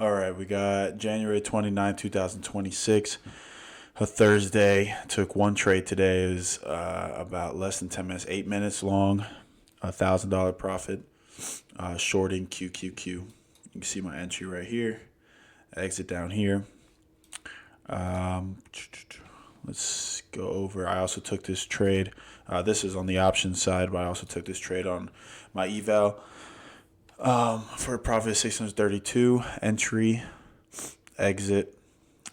All right, we got January 29th, 2026, a Thursday. Took one trade today. It was about less than 10 minutes, 8 minutes long, $1,000 profit, shorting QQQ. You can see my entry right here, exit down here. Let's go over. I also took this trade. This is on the options side, but I also took this trade on my eval. For a profit of 632, entry, exit,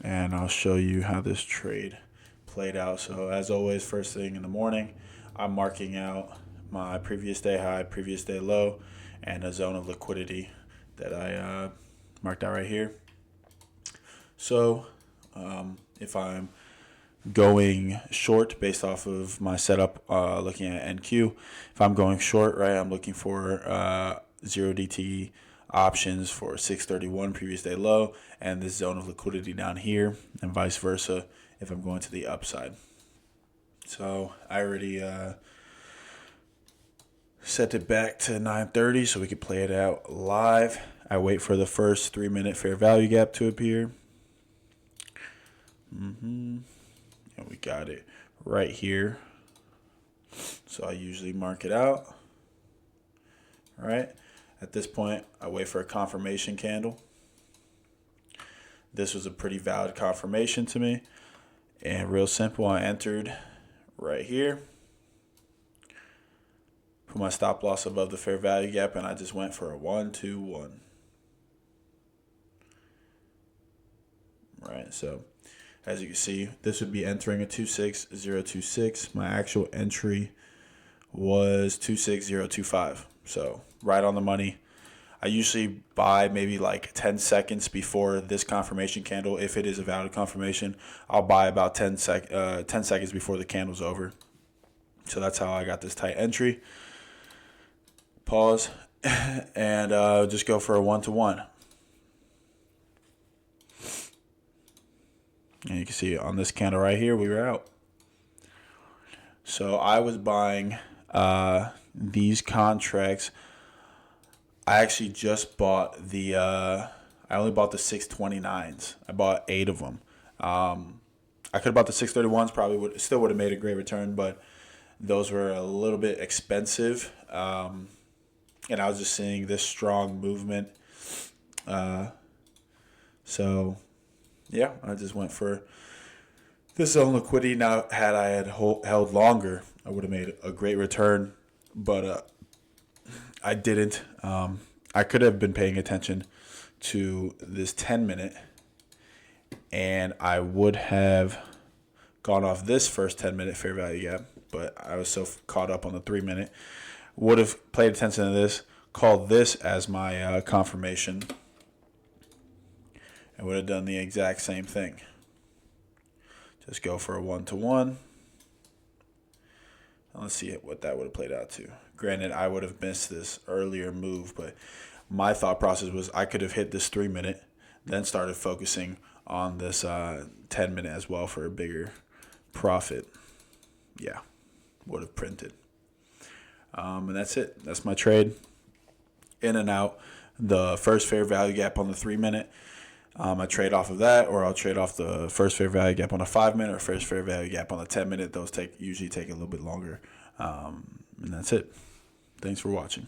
and I'll show you how this trade played out. So as always, first thing in the morning, I'm marking out my previous day high, previous day low, and a zone of liquidity that I marked out right here. So if I'm going short based off of my setup, looking at NQ, if I'm going short, right, I'm looking for 0DT options for 631 previous day low and this zone of liquidity down here, and vice versa if I'm going to the upside. So I already set it back to 9:30 so we could play it out live. I wait for the first 3-minute fair value gap to appear. And we got it right here. So I usually mark it out. All right. At this point, I wait for a confirmation candle. This was a pretty valid confirmation to me. And real simple, I entered right here. Put my stop loss above the fair value gap, and I just went for a 1-2-1. Right, so as you can see, this would be entering a 26026. My actual entry was 26025. So right on the money. I usually buy maybe like 10 seconds before this confirmation candle. If it is a valid confirmation, I'll buy about 10 seconds before the candle's over. So that's how I got this tight entry. Pause and just go for a 1-to-1. And you can see on this candle right here, we were out. So I was buying these contracts. I actually just bought I only bought the 629s. I bought 8 of them. I could have bought the 631s, probably would have made a great return, but those were a little bit expensive. And I was just seeing this strong movement. So yeah, I just went for this zone liquidity. Now, had I held longer, I would have made a great return, but I didn't. I could have been paying attention to this 10-minute, and I would have gone off this first 10-minute fair value gap, but I was so caught up on the 3-minute. Would have paid attention to this, called this as my confirmation, and would have done the exact same thing. Just go for a 1-to-1. Let's see what that would have played out to. Granted, I would have missed this earlier move, but my thought process was I could have hit this 3-minute, then started focusing on this 10-minute as well for a bigger profit. Yeah, would have printed. And that's it. That's my trade. In and out. The first fair value gap on the 3-minute. I trade off of that, or I'll trade off the first fair value gap on a 5-minute or first fair value gap on a 10-minute. Those usually take a little bit longer. And that's it. Thanks for watching.